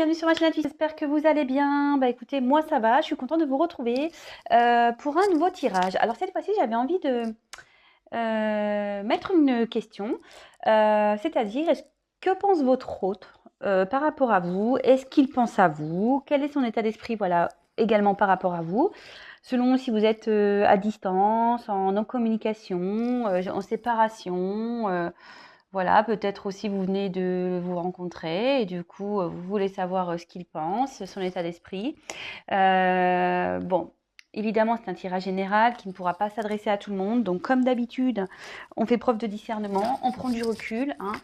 bienvenue sur ma chaîne Twitch. J'espère que vous allez bien. Bah écoutez, moi ça va, je suis contente de vous retrouver pour un nouveau tirage. Alors cette fois-ci, j'avais envie de mettre une question, c'est-à-dire que pense votre autre par rapport à vous? Est-ce qu'il pense à vous? Quel est son état d'esprit, voilà, également par rapport à vous? Selon si vous êtes à distance, en non-communication, en séparation, voilà, peut-être aussi vous venez de vous rencontrer et du coup, vous voulez savoir ce qu'il pense, son état d'esprit. Bon, évidemment, c'est un tirage général qui ne pourra pas s'adresser à tout le monde. Donc, comme d'habitude, on fait preuve de discernement, on prend du recul, hein,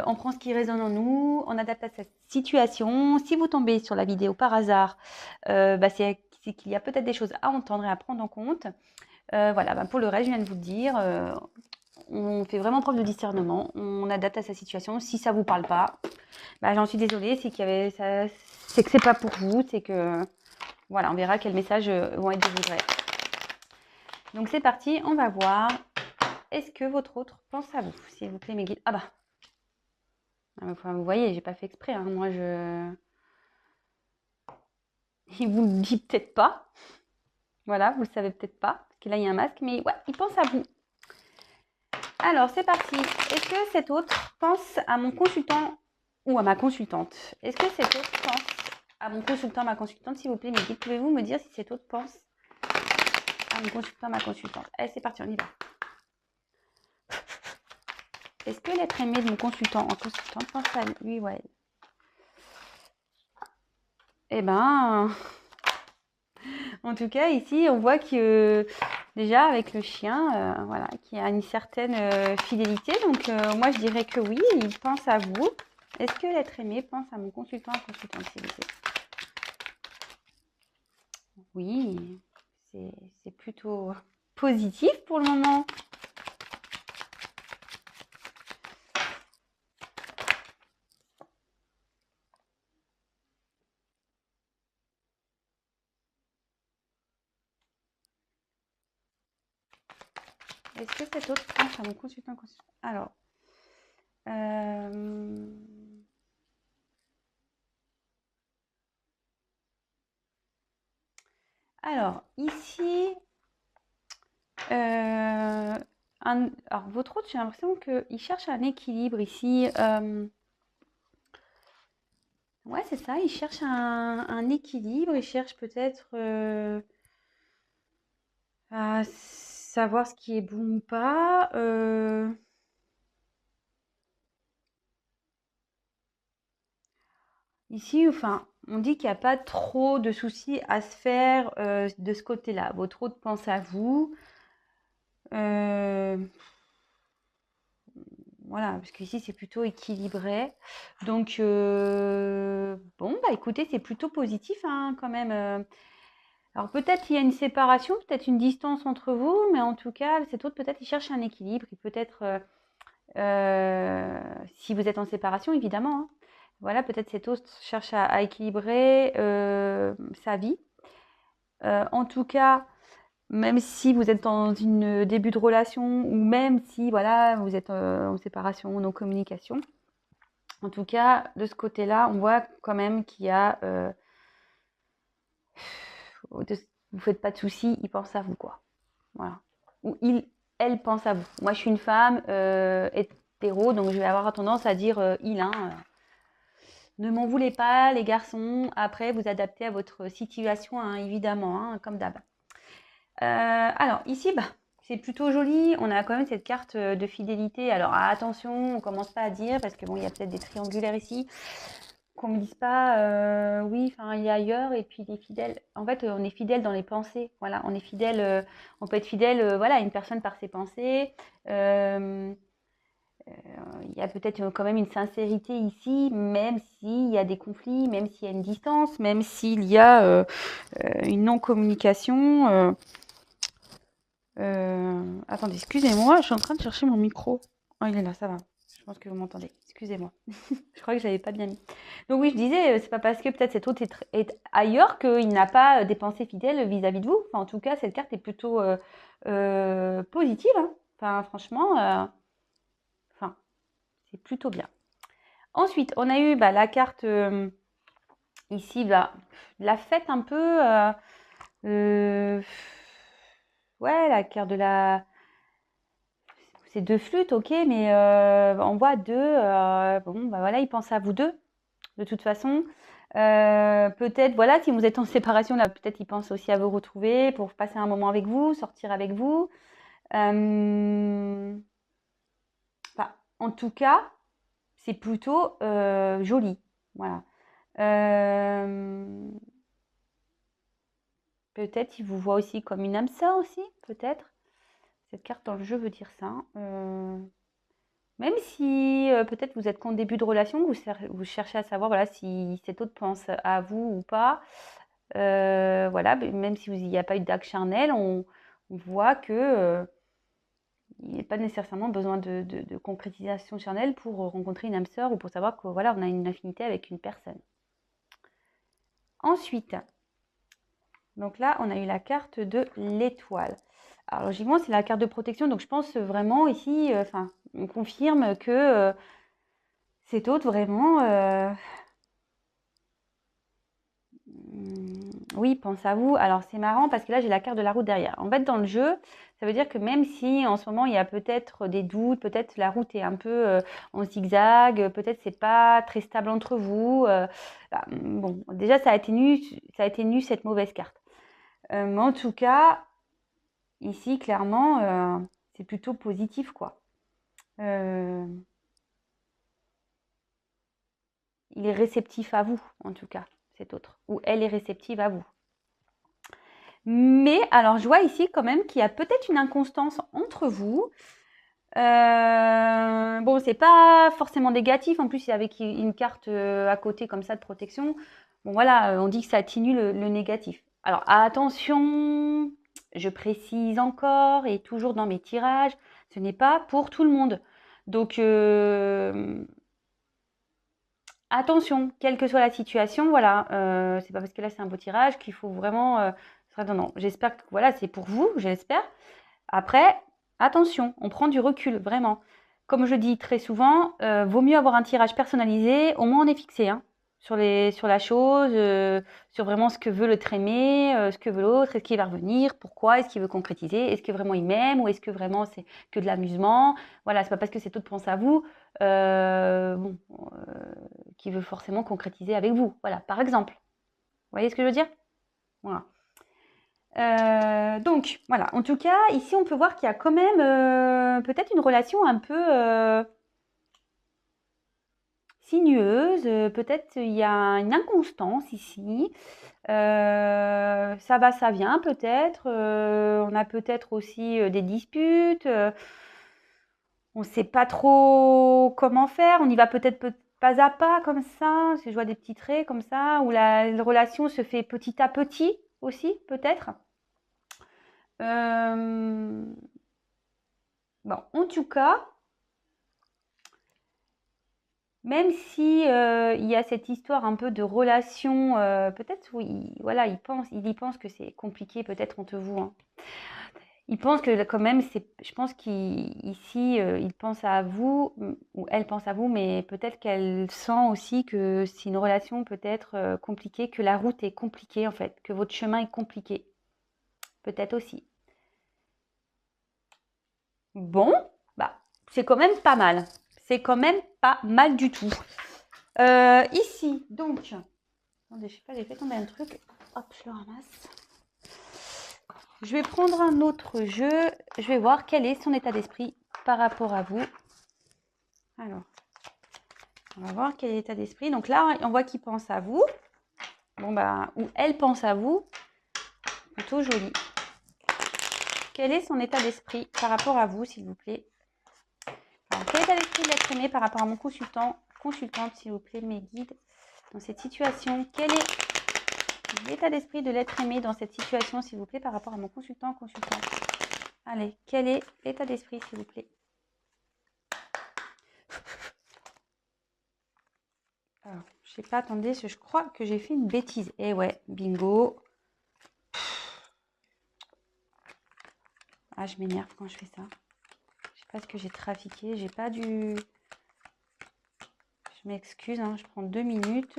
on prend ce qui résonne en nous, on adapte à cette situation. Si vous tombez sur la vidéo par hasard, c'est qu'il y a peut-être des choses à entendre et à prendre en compte. Voilà, pour le reste, je viens de vous le dire. On fait vraiment preuve de discernement, on adapte à sa situation. Si ça vous parle pas, j'en suis désolée, c'est c'est que c'est pas pour vous, c'est que voilà, on verra quels messages vont être délivrés. Donc c'est parti, on va voir. Est-ce que votre autre pense à vous, s'il vous plaît, mes guides? Vous voyez, j'ai pas fait exprès, hein. Moi il vous le dit peut-être pas. Voilà, vous le savez peut-être pas, parce que là il y a un masque, mais ouais, il pense à vous. Alors, c'est parti. Est-ce que cet autre pense à mon consultant ou à ma consultante? Est-ce que cet autre pense à mon consultant, ma consultante? S'il vous plaît, mes guides, pouvez-vous me dire si cet autre pense à mon consultant, ma consultante? Allez, c'est parti, on y va. Est-ce que l'être aimé de mon consultant en consultante pense à lui ou à elle? Eh ben, en tout cas, ici, on voit que déjà avec le chien, voilà, qu'il y a une certaine fidélité. Donc, moi, je dirais que oui, il pense à vous. Est-ce que l'être aimé pense à mon consultant, consultante, s'il vous plaît? Oui, c'est plutôt positif pour le moment. Est-ce que cet autre pense à mon consultant, consultant? Alors, ici, alors votre autre, j'ai l'impression qu'il cherche un équilibre ici. Ouais, c'est ça, il cherche un équilibre, il cherche peut-être à savoir ce qui est bon ou pas. Ici, enfin, on dit qu'il n'y a pas trop de soucis à se faire de ce côté-là. Votre autre pense à vous. Voilà, parce qu'ici, c'est plutôt équilibré. Donc, bon, écoutez, c'est plutôt positif hein, quand même. Alors, peut-être il y a une séparation, peut-être une distance entre vous, mais en tout cas, cet autre, peut-être, il cherche un équilibre. Il peut-être, si vous êtes en séparation, évidemment, hein. Voilà, peut-être cet autre cherche à équilibrer sa vie. En tout cas, même si vous êtes dans une début de relation ou même si voilà, vous êtes en séparation, non communication, en tout cas, de ce côté-là, on voit quand même qu'il y a vous faites pas de soucis, il pense à vous quoi. Voilà. Ou elle pense à vous. Moi, je suis une femme hétéro, donc je vais avoir tendance à dire il. Ne m'en voulez pas, les garçons. Après, vous adaptez à votre situation, hein, évidemment, hein, comme d'hab. Alors, ici, c'est plutôt joli. On a quand même cette carte de fidélité. Alors, attention, on commence pas à dire, parce que bon, il y a peut-être des triangulaires ici, qu'on me dise pas, oui, enfin, il est ailleurs, et puis il est fidèle. En fait, on est fidèle dans les pensées. Voilà, on est fidèle, on peut être fidèle, voilà, à une personne par ses pensées. Il y a peut-être quand même une sincérité ici, même s'il y a des conflits, même s'il y a une distance, même s'il y a une non-communication. Attendez, excusez-moi, je suis en train de chercher mon micro. Oh, il est là, ça va. Je pense que vous m'entendez. Excusez-moi. Je crois que je l'avais pas bien mis. Donc oui, je disais, c'est pas parce que peut-être cet autre est ailleurs qu'il n'a pas des pensées fidèles vis-à-vis de vous. Enfin, en tout cas, cette carte est plutôt positive, hein. Enfin, franchement, enfin, c'est plutôt bien. Ensuite, on a eu la carte Ici, bah, la fête un peu. Euh, ouais, la carte de la. C'est deux flûtes, ok, mais on voit deux. Bon, bah voilà, il pense à vous deux, de toute façon. Peut-être, voilà, si vous êtes en séparation, là, peut-être il pense aussi à vous retrouver pour passer un moment avec vous, sortir avec vous. Enfin, en tout cas, c'est plutôt joli. Voilà. Euh, Peut-être il vous voit aussi comme une âme sœur aussi, peut-être. Cette carte dans le jeu veut dire ça. Même si peut-être vous êtes qu'en début de relation, vous cherchez à savoir voilà, si cet autre pense à vous ou pas. Voilà, même si il n'y a pas eu d'acte charnel, on voit que il n'y a pas nécessairement besoin de concrétisation charnelle pour rencontrer une âme sœur ou pour savoir que voilà, on a une affinité avec une personne. Ensuite, donc là, on a eu la carte de l'étoile. Alors logiquement, c'est la carte de protection, donc je pense vraiment ici, enfin, on confirme que cet autre vraiment, oui, pense à vous. Alors c'est marrant parce que là j'ai la carte de la route derrière. En fait, dans le jeu, ça veut dire que même si en ce moment il y a peut-être des doutes, peut-être la route est un peu en zigzag, peut-être c'est pas très stable entre vous. Bah, bon, déjà ça a été nu cette mauvaise carte. Mais en tout cas, ici clairement, c'est plutôt positif quoi. Euh, il est réceptif à vous en tout cas, cet autre, ou elle est réceptive à vous. Mais alors, je vois ici quand même qu'il y a peut-être une inconstance entre vous. Bon, c'est pas forcément négatif. En plus, avec une carte à côté comme ça de protection, bon voilà, on dit que ça atténue le négatif. Alors attention, je précise encore et toujours dans mes tirages, ce n'est pas pour tout le monde. Donc attention, quelle que soit la situation, voilà, c'est pas parce que là c'est un beau tirage qu'il faut vraiment. Non, non, j'espère que voilà, c'est pour vous, j'espère. Après, attention, on prend du recul, vraiment. Comme je dis très souvent, vaut mieux avoir un tirage personnalisé, au moins on est fixé hein, sur la chose, sur vraiment ce que veut l'être aimé, ce que veut l'autre, est-ce qu'il va revenir, pourquoi, est-ce qu'il veut concrétiser, est-ce que vraiment il m'aime ou est-ce que vraiment c'est que de l'amusement. Voilà, c'est pas parce que cet autre pense à vous, bon, qu'il veut forcément concrétiser avec vous. Voilà, par exemple. Vous voyez ce que je veux dire? Voilà. Donc voilà, en tout cas, ici on peut voir qu'il y a quand même peut-être une relation un peu sinueuse, peut-être il y a une inconstance ici. Ça va, ça vient peut-être. On a peut-être aussi des disputes. On ne sait pas trop comment faire. On y va peut-être pas à pas comme ça. Je vois des petits traits comme ça, où la relation se fait petit à petit aussi, peut-être. Bon, en tout cas, même si il y a cette histoire un peu de relation, peut-être oui, voilà, il y pense que c'est compliqué peut-être entre vous. Hein. Il pense que quand même, je pense qu'ici, il pense à vous ou elle pense à vous, mais peut-être qu'elle sent aussi que c'est une relation peut-être compliquée, que la route est compliquée en fait, que votre chemin est compliqué, peut-être aussi. Bon, bah, c'est quand même pas mal. C'est quand même pas mal du tout. Ici, donc, attendez, je sais pas, j'ai fait tomber un truc. Hop, je le ramasse. Je vais prendre un autre jeu. Je vais voir quel est son état d'esprit par rapport à vous. Alors, on va voir quel est l'état d'esprit. Donc là, on voit qu'il pense à vous. Bon, bah, ou elle pense à vous. Plutôt joli. Quel est son état d'esprit par rapport à vous, s'il vous plaît? Alors, quel état d'esprit de l'être aimé par rapport à mon consultante, s'il vous plaît, mes guides, dans cette situation? Quel est l'état d'esprit de l'être aimé dans cette situation, s'il vous plaît, par rapport à mon consultante? Allez, quel est l'état d'esprit, s'il vous plaît? Alors, je sais pas, attendez, je crois que j'ai fait une bêtise. Eh ouais, bingo. Ah, je m'énerve quand je fais ça. Je sais pas ce que j'ai trafiqué. J'ai pas dû... Je m'excuse, hein, je prends 2 minutes.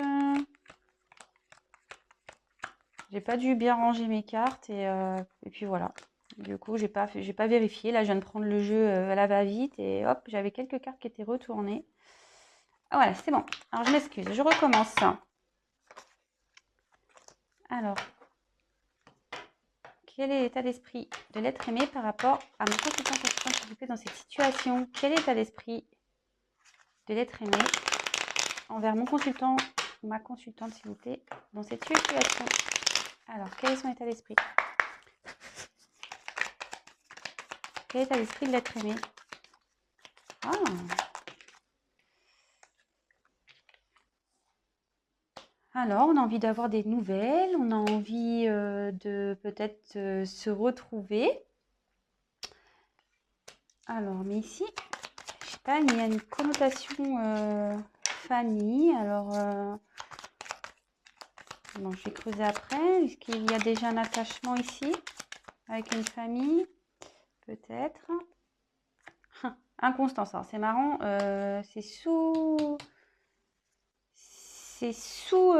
J'ai pas dû bien ranger mes cartes et puis voilà. Du coup, j'ai pas vérifié. Là, je viens de prendre le jeu à la va-vite et hop, j'avais quelques cartes qui étaient retournées. Ah voilà, c'est bon. Alors, je m'excuse, je recommence. Alors, quel est l'état d'esprit de l'être aimé par rapport à mon consultant s'il vous plaît, dans cette situation? Quel est l'état d'esprit de l'être aimé envers mon consultant ou ma consultante, s'il vous plaît, dans cette situation? Alors, quel est son état d'esprit? Quel est l'état d'esprit de l'être aimé? Ah. Alors, on a envie d'avoir des nouvelles, on a envie de peut-être se retrouver. Alors, mais ici, je sais pas, il y a une connotation famille. Alors, bon, je vais creuser après. Est-ce qu'il y a déjà un attachement ici avec une famille? Peut-être. Inconstance. Alors, c'est marrant. C'est sous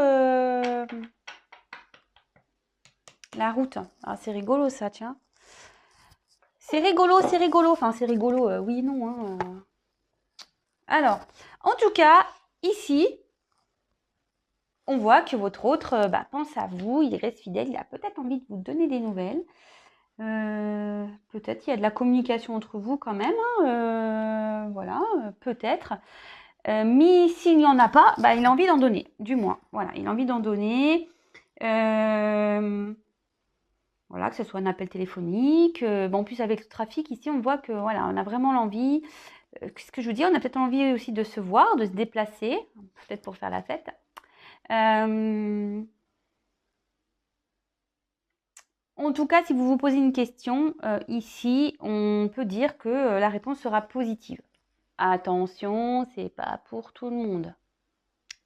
la route. Ah, c'est rigolo ça, tiens. C'est rigolo. Enfin, c'est rigolo, oui, non. Hein. Alors, en tout cas, ici, on voit que votre autre pense à vous, il reste fidèle, il a peut-être envie de vous donner des nouvelles. Peut-être il y a de la communication entre vous quand même. Hein, voilà, peut-être. Mais s'il n'y en a pas, il a envie d'en donner, du moins. Voilà, il a envie d'en donner. Voilà, que ce soit un appel téléphonique. En plus, avec le trafic, ici, on voit que voilà, on a vraiment l'envie. Ce que je vous dis, on a peut-être envie aussi de se voir, de se déplacer, peut-être pour faire la fête. En tout cas, si vous vous posez une question, ici, on peut dire que la réponse sera positive. Attention, c'est pas pour tout le monde.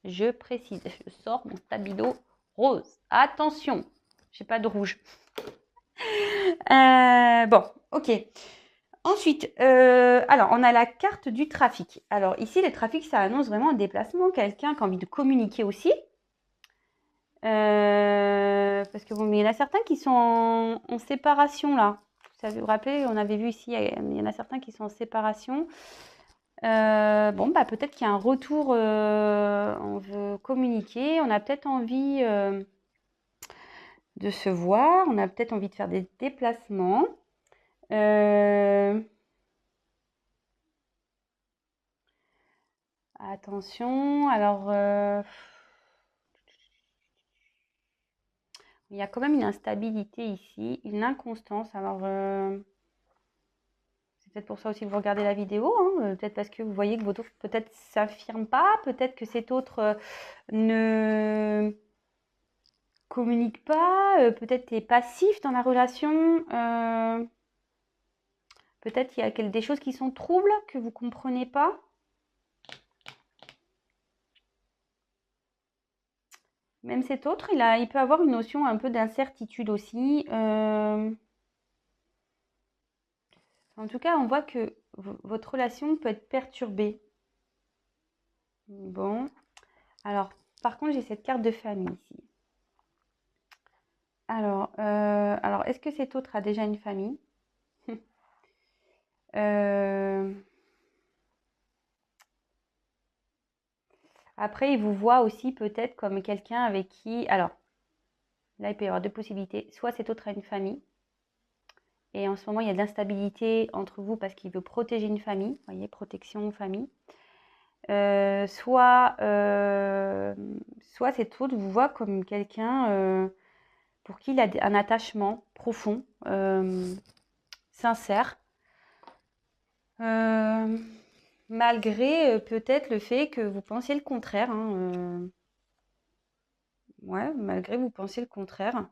Je précise, je sors mon stabilo rose. Attention, j'ai pas de rouge. Bon, ok. Ensuite, alors on a la carte du trafic. Alors ici, le trafic, ça annonce vraiment un déplacement, quelqu'un qui a envie de communiquer aussi. Parce que bon, mais il y en a certains qui sont en séparation là. Vous vous rappelez, on avait vu ici, il y en a certains qui sont en séparation. Peut-être qu'il y a un retour, on veut communiquer, on a peut-être envie de se voir, on a peut-être envie de faire des déplacements. Attention, alors il y a quand même une instabilité ici, une inconstance. Alors c'est peut-être pour ça aussi que vous regardez la vidéo, hein, peut-être parce que vous voyez que votre autre peut-être s'affirme pas, peut-être que cet autre ne communique pas, peut-être est passif dans la relation, peut-être il y a des choses qui sont troubles que vous comprenez pas. Même cet autre, il peut avoir une notion un peu d'incertitude aussi. En tout cas, on voit que votre relation peut être perturbée. Bon, alors, par contre, j'ai cette carte de famille ici. Alors, est-ce que cet autre a déjà une famille? Après, il vous voit aussi peut-être comme quelqu'un avec qui... Alors, là, il peut y avoir deux possibilités. Soit cet autre a une famille, et en ce moment, il y a de l'instabilité entre vous parce qu'il veut protéger une famille. Vous voyez, protection, famille. Soit cet autre vous voit comme quelqu'un pour qui il a un attachement profond, sincère, malgré peut-être le fait que vous pensiez le contraire. Hein, ouais, malgré vous pensiez le contraire.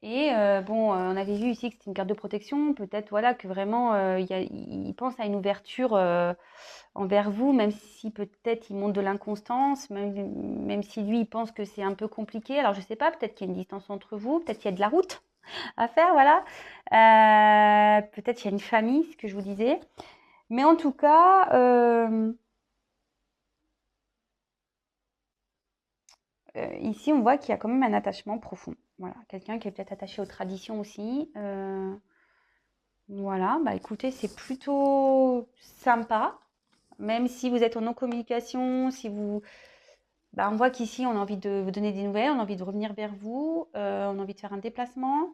Et on avait vu ici que c'était une carte de protection. Peut-être voilà, que vraiment, il pense à une ouverture envers vous, même si peut-être il montre de l'inconstance, même si lui, il pense que c'est un peu compliqué. Alors, je ne sais pas, peut-être qu'il y a une distance entre vous, peut-être qu'il y a de la route à faire, voilà. Peut-être qu'il y a une famille, ce que je vous disais. Mais en tout cas, ici, on voit qu'il y a quand même un attachement profond. Voilà, quelqu'un qui est peut-être attaché aux traditions aussi. Voilà, bah écoutez, c'est plutôt sympa, même si vous êtes en non-communication, si vous... Bah, on voit qu'ici, on a envie de vous donner des nouvelles, on a envie de revenir vers vous, on a envie de faire un déplacement.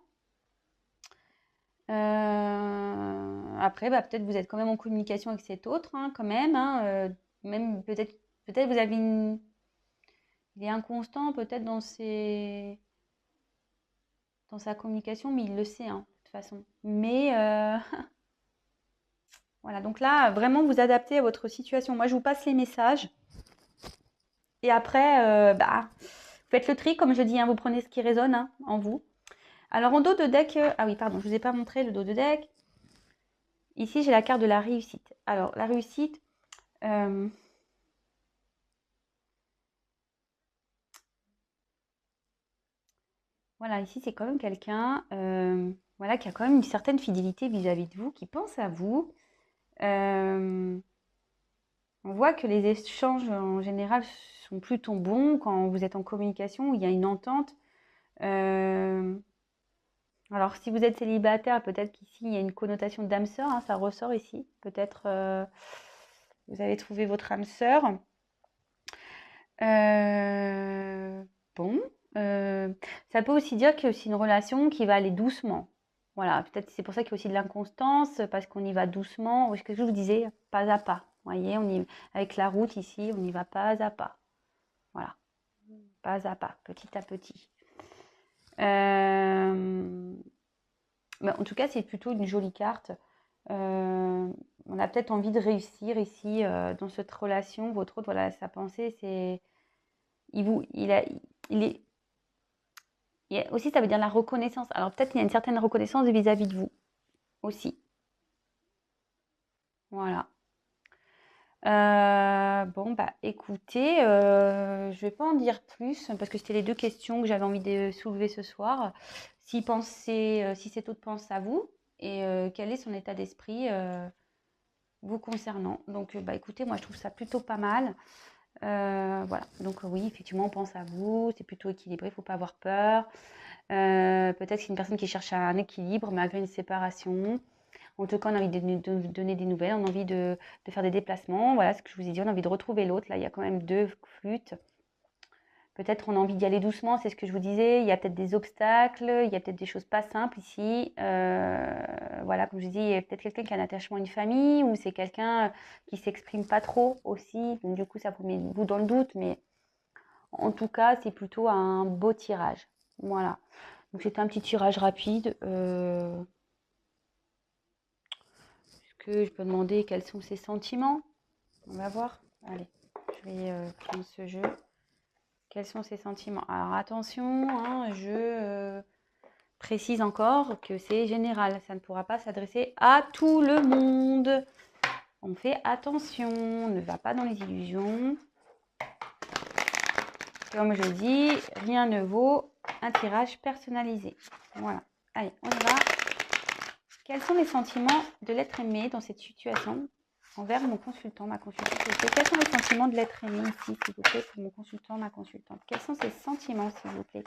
Après, bah, peut-être vous êtes quand même en communication avec cet autre, hein, quand même, hein, même peut-être vous avez une... Il est inconstant peut-être dans sa communication, mais il le sait, hein, de toute façon. Mais voilà, donc là, vraiment vous adaptez à votre situation. Moi, je vous passe les messages. Et après, bah, faites le tri, comme je dis, hein, vous prenez ce qui résonne hein, en vous. Alors, en dos de deck, ah oui, pardon, je ne vous ai pas montré le dos de deck. Ici, j'ai la carte de la réussite. Alors, la réussite, voilà, ici, c'est quand même quelqu'un voilà, qui a quand même une certaine fidélité vis-à-vis de vous, qui pense à vous. On voit que les échanges, en général, sont plutôt bons quand vous êtes en communication, où il y a une entente. Alors, si vous êtes célibataire, peut-être qu'ici, il y a une connotation d'âme sœur, hein, ça ressort ici. Peut-être vous avez trouvé votre âme sœur. Euh, bon, ça peut aussi dire qu'il y a aussi une relation qui va aller doucement. Voilà, peut-être c'est pour ça qu'il y a aussi de l'inconstance, parce qu'on y va doucement. Ce que je vous disais, pas à pas. Vous voyez, avec la route ici, on y va pas à pas. Voilà, pas à pas, petit à petit. Mais en tout cas, c'est plutôt une jolie carte. On a peut-être envie de réussir ici dans cette relation. Votre autre, voilà, sa pensée, c'est il est aussi, ça veut dire la reconnaissance. Alors peut-être qu'il y a une certaine reconnaissance vis-à-vis de vous aussi. Voilà. Bon, bah écoutez, je vais pas en dire plus parce que c'était les deux questions que j'avais envie de soulever ce soir. Si cet autre pense à vous et quel est son état d'esprit vous concernant. Donc, bah écoutez, moi je trouve ça plutôt pas mal. Voilà, donc oui, effectivement, on pense à vous, c'est plutôt équilibré, il ne faut pas avoir peur. Peut-être que c'est une personne qui cherche un équilibre malgré une séparation. En tout cas, on a envie de donner des nouvelles, on a envie de faire des déplacements. Voilà ce que je vous ai dit, on a envie de retrouver l'autre. Là, il y a quand même deux flûtes. Peut-être on a envie d'y aller doucement, c'est ce que je vous disais. Il y a peut-être des obstacles, il y a peut-être des choses pas simples ici. Voilà, comme je dis, il y a peut-être quelqu'un qui a un attachement à une famille ou c'est quelqu'un qui s'exprime pas trop aussi. Donc du coup, ça vous met vous dans le doute, mais en tout cas, c'est plutôt un beau tirage. Voilà. Donc c'était un petit tirage rapide. Est-ce que je peux demander quels sont ses sentiments? On va voir. Allez, je vais prendre ce jeu. Quels sont ses sentiments? Alors attention, hein, je précise encore que c'est général. Ça ne pourra pas s'adresser à tout le monde. On fait attention, on ne va pas dans les illusions. Comme je dis, rien ne vaut un tirage personnalisé. Voilà. Allez, on y va. Quels sont les sentiments de l'être aimé dans cette situation envers mon consultant, ma consultante? Quels sont les sentiments de l'être aimé ici, s'il vous plaît, pour mon consultant, ma consultante? Quels sont ces sentiments, s'il vous plaît?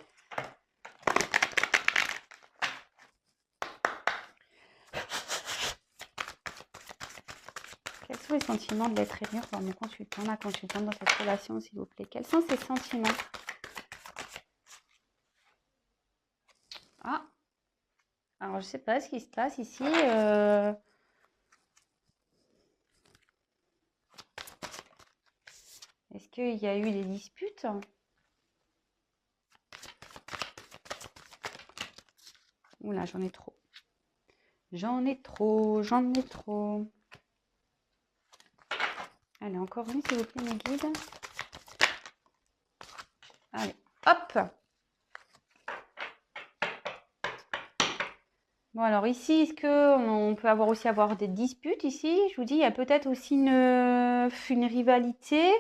Quels sont les sentiments de l'être aimé pour mon consultant, ma consultante dans cette relation, s'il vous plaît? Quels sont ces sentiments? Ah, alors je ne sais pas ce qui se passe ici. Est-ce qu'il y a eu des disputes? Oula, j'en ai trop. J'en ai trop, j'en ai trop. Allez, encore une, s'il vous plaît, mes guides. Allez, hop! Bon, alors ici, est-ce qu'on peut aussi avoir des disputes ici? Je vous dis, il y a peut-être aussi une rivalité.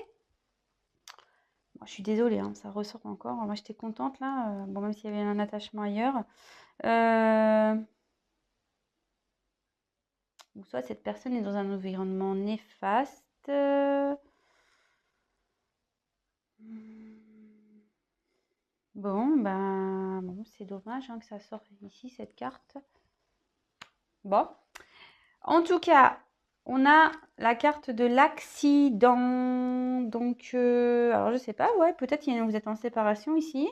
Bon, je suis désolée, hein, ça ressort encore. Moi, j'étais contente là. Bon, même s'il y avait un attachement ailleurs. Ou soit cette personne est dans un environnement néfaste. Bon, ben, bon, c'est dommage hein, que ça sorte ici, cette carte. Bon, en tout cas, on a la carte de l'accident. Donc, alors je sais pas, ouais, peut-être vous êtes en séparation ici.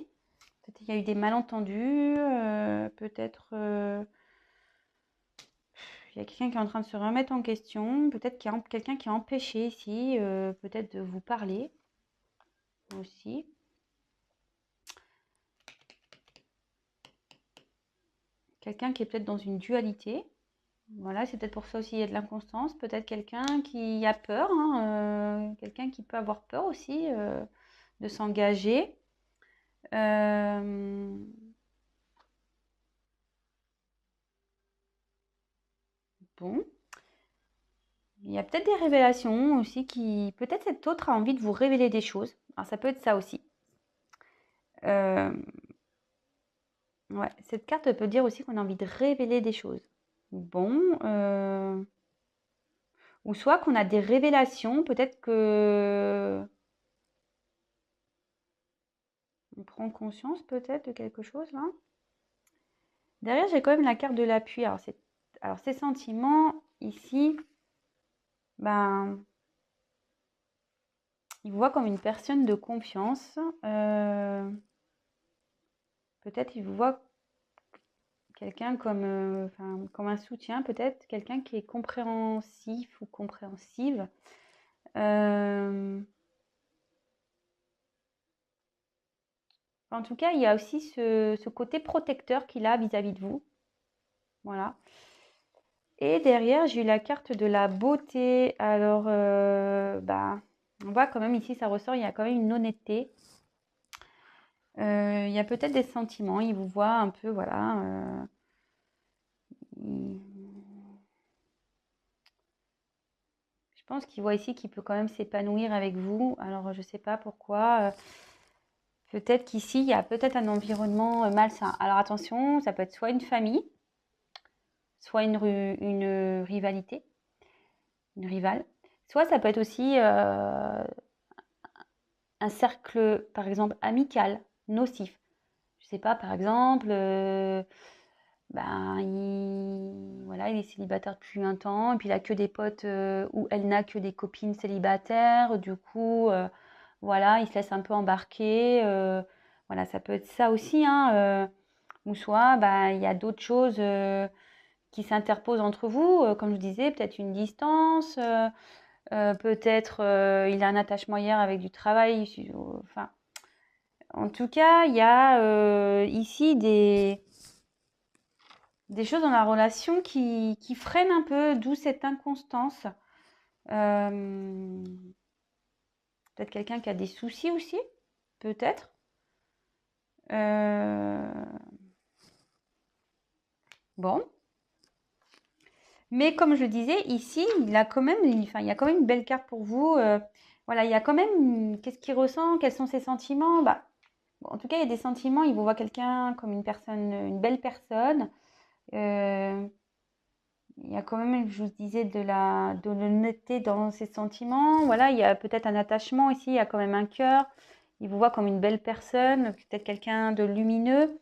Peut-être il y a eu des malentendus. Peut-être il y a quelqu'un qui est en train de se remettre en question. Peut-être qu'il y a quelqu'un qui a empêché ici, peut-être de vous parler aussi. Quelqu'un qui est peut-être dans une dualité. Voilà, c'est peut-être pour ça aussi il y a de l'inconstance. Peut-être quelqu'un qui a peur, hein, quelqu'un qui peut avoir peur aussi de s'engager. Bon, il y a peut-être des révélations aussi qui... Peut-être cet autre a envie de vous révéler des choses. Alors ça peut être ça aussi. Euh, ouais, cette carte peut dire aussi qu'on a envie de révéler des choses. Bon, ou soit qu'on a des révélations, peut-être que on prend conscience peut-être de quelque chose là. Derrière, j'ai quand même la carte de l'appui. Alors ces sentiments ici, ben, il vous voit comme une personne de confiance. Peut-être il vous voit quelqu'un comme, comme un soutien, peut-être quelqu'un qui est compréhensif ou compréhensive. En tout cas, il y a aussi ce côté protecteur qu'il a vis-à-vis de vous. Voilà. Et derrière, j'ai eu la carte de la beauté. Alors, on voit quand même ici, ça ressort, il y a quand même une honnêteté. Il y a peut-être des sentiments, il vous voit un peu, voilà. Je pense qu'il voit ici qu'il peut quand même s'épanouir avec vous. Alors, je ne sais pas pourquoi. Peut-être qu'ici, il y a peut-être un environnement malsain. Alors, attention, ça peut être soit une famille, soit une rivalité, une rivale. Soit ça peut être aussi un cercle, par exemple, amical, nocif. Je sais pas, par exemple, voilà, il est célibataire depuis un temps, et puis il a que des potes, ou elle n'a que des copines célibataires, du coup, voilà, il se laisse un peu embarquer, voilà, ça peut être ça aussi, hein, ou soit, il y a d'autres choses qui s'interposent entre vous, comme je vous disais, peut-être une distance, peut-être il a un attachement hier avec du travail, enfin, en tout cas, il y a ici des choses dans la relation qui freinent un peu, d'où cette inconstance. Peut-être quelqu'un qui a des soucis aussi, peut-être. Bon. Mais comme je le disais, ici, il y a quand même une belle carte pour vous. Voilà, il y a quand même, qu'est-ce qu'il ressent, quels sont ses sentiments. Bon, en tout cas, il y a des sentiments, il vous voit quelqu'un comme une personne, une belle personne. Il y a quand même, je vous disais, de l'honnêteté dans ses sentiments. Voilà, il y a peut-être un attachement ici, il y a quand même un cœur. Il vous voit comme une belle personne, peut-être quelqu'un de lumineux,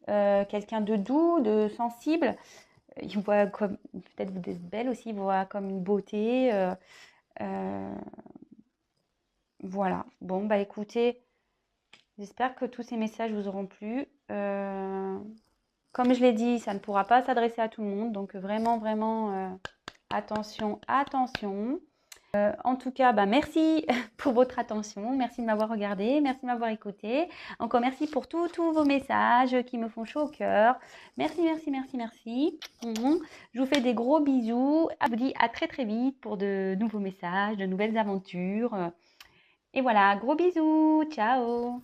quelqu'un de doux, de sensible. Il vous voit comme, peut-être vous êtes belle aussi, il vous voit comme une beauté. Euh, voilà. Bon, écoutez, j'espère que tous ces messages vous auront plu. Comme je l'ai dit, ça ne pourra pas s'adresser à tout le monde, donc vraiment, vraiment, attention, attention. En tout cas, merci pour votre attention, merci de m'avoir regardé, merci de m'avoir écouté. Encore merci pour tous vos messages qui me font chaud au cœur. Merci, merci, merci, merci. Je vous fais des gros bisous. Je vous dis à très très vite pour de nouveaux messages, de nouvelles aventures. Et voilà, gros bisous, ciao.